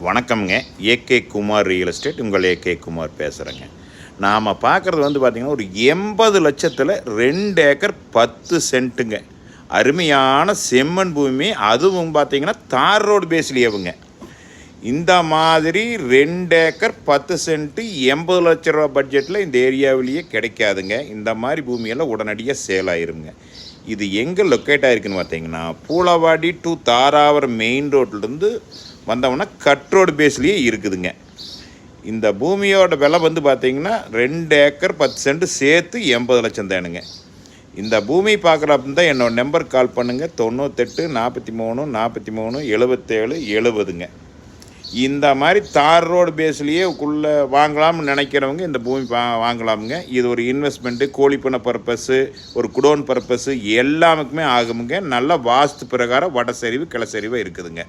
வணக்கம்ங்க. AK Kumar real estate. உங்கள் AK Kumar பேசுகிறேங்க. நாம் பார்க்குறது பார்த்திங்கன்னா ஒரு 80 லட்சத்தில் 2 ஏக்கர் 10 சென்ட்டுங்க. அருமையான செம்மண் பூமி, அதுவும் பார்த்திங்கன்னா தார் ரோடு பேஸ்லேயேவுங்க. இந்த மாதிரி 2 ஏக்கர் 10 சென்ட்டு 80 லட்ச ரூபா பட்ஜெட்டில் இந்த ஏரியாவிலேயே கிடைக்காதுங்க. இந்த மாதிரி பூமியெல்லாம் உடனடியாக சேல் ஆயிருங்க. இது எங்கே லொக்கேட் ஆகிருக்குன்னு பார்த்தீங்கன்னா, பூலவாடி டு தாராவரம் மெயின் ரோட்லேருந்து வந்தோம்னா கட் ரோடு பேஸ்லேயே இருக்குதுங்க. இந்த பூமியோட விலை பார்த்திங்கன்னா 2 ஏக்கர் 10 சென்ட் சேர்த்து 80 லட்சம் தானுங்க. இந்த பூமி பார்க்குறப்ப தான் என்னோடய நம்பர் கால் பண்ணுங்கள். 98 43 43 77 70ங்க. இந்த மாதிரி தார் ரோடு பேஸ்லேயே உள்ளே வாங்கலாம்னு நினைக்கிறவங்க இந்த பூமி வாங்கலாமுங்க. இது ஒரு இன்வெஸ்ட்மெண்ட்டு, கோழிப்பண்ணை பர்பஸ்ஸு, ஒரு குடோன் பர்பஸ்ஸு எல்லாமுக்குமே ஆகுமுங்க. நல்ல வாஸ்து பிரகாரம் வட சரிவு கிளை சரிவு இருக்குதுங்க.